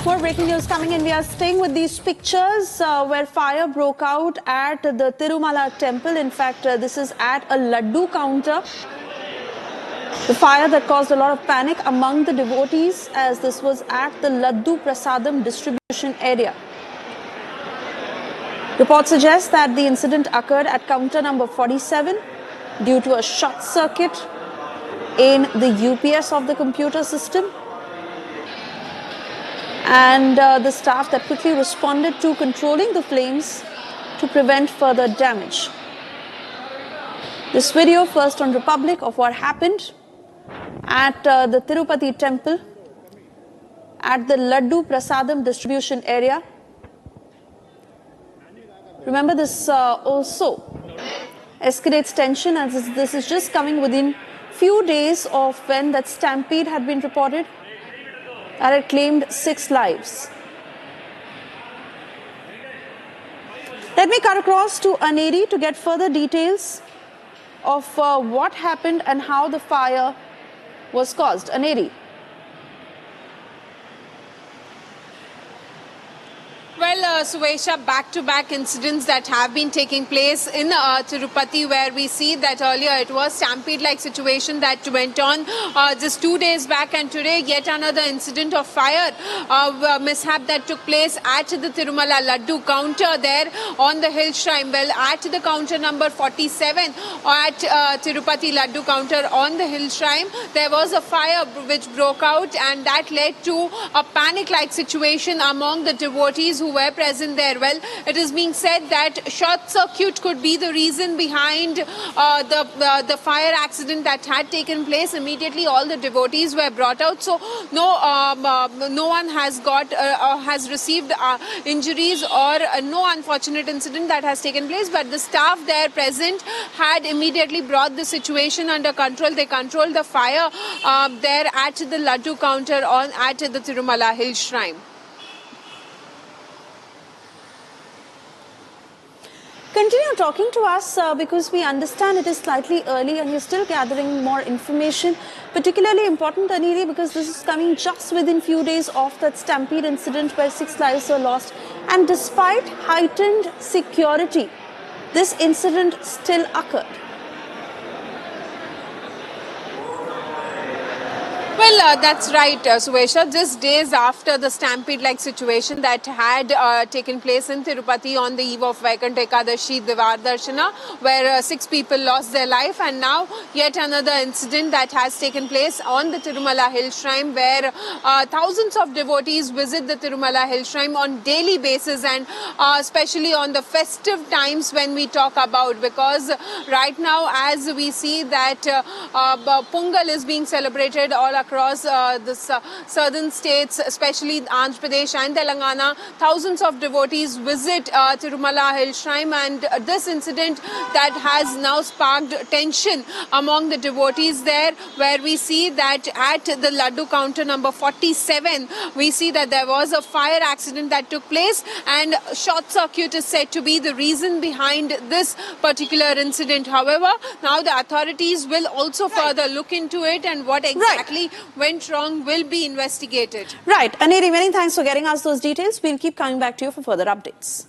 More breaking news coming in. We are staying with these pictures where fire broke out at the Tirumala temple. In fact, this is at a laddu counter. The fire that caused a lot of panic among the devotees, as this was at the Laddu Prasadam distribution area. Reports suggest that the incident occurred at counter number 47 due to a short circuit in the UPS of the computer system. And the staff that quickly responded to controlling the flames to prevent further damage. This video first on Republic of what happened at the Tirupati temple at the Laddu Prasadam distribution area. Remember, this also escalates tension, as this is just coming within few days of when that stampede had been reported, and it claimed 6 lives. Let me cut across to Aneri to get further details of what happened and how the fire was caused. Aneri. Well, Suvaisha, back-to-back incidents that have been taking place in Tirupati, where we see that earlier it was stampede-like situation that went on just 2 days back, and today yet another incident of fire mishap that took place at the Tirumala Laddu counter there on the hill shrine. Well, at the counter number 47 at Tirupati Laddu counter on the hill shrine, there was a fire which broke out, and that led to a panic-like situation among the devotees who were present there. Well, it is being said that short circuit could be the reason behind the fire accident that had taken place. Immediately all the devotees were brought out, so no one has got has received injuries or no unfortunate incident that has taken place, but the staff there present had immediately brought the situation under control. They controlled the fire there at the Laddu counter at the Tirumala Hill Shrine. Continue talking to us because we understand it is slightly early and you're still gathering more information. Particularly important, Aneri, because this is coming just within few days of that stampede incident where 6 lives were lost. And despite heightened security, this incident still occurred. Well, that's right, Suvaisha. Just days after the stampede-like situation that had taken place in Tirupati on the eve of Vaikunta Ekadashi Divar Darshana, where 6 people lost their life, and now yet another incident that has taken place on the Tirumala Hill Shrine, where thousands of devotees visit the Tirumala Hill Shrine on daily basis, and especially on the festive times when we talk about, because right now as we see that Pongal is being celebrated all across the southern states, especially Andhra Pradesh and Telangana. Thousands of devotees visit Tirumala Hill Shrine, and this incident that has now sparked tension among the devotees there, where we see that at the Laddu counter number 47, we see that there was a fire accident that took place, and short circuit is said to be the reason behind this particular incident. However, now the authorities will also further look into it, and what exactly went wrong will be investigated. Right. Aneri, many thanks for getting us those details. We'll keep coming back to you for further updates.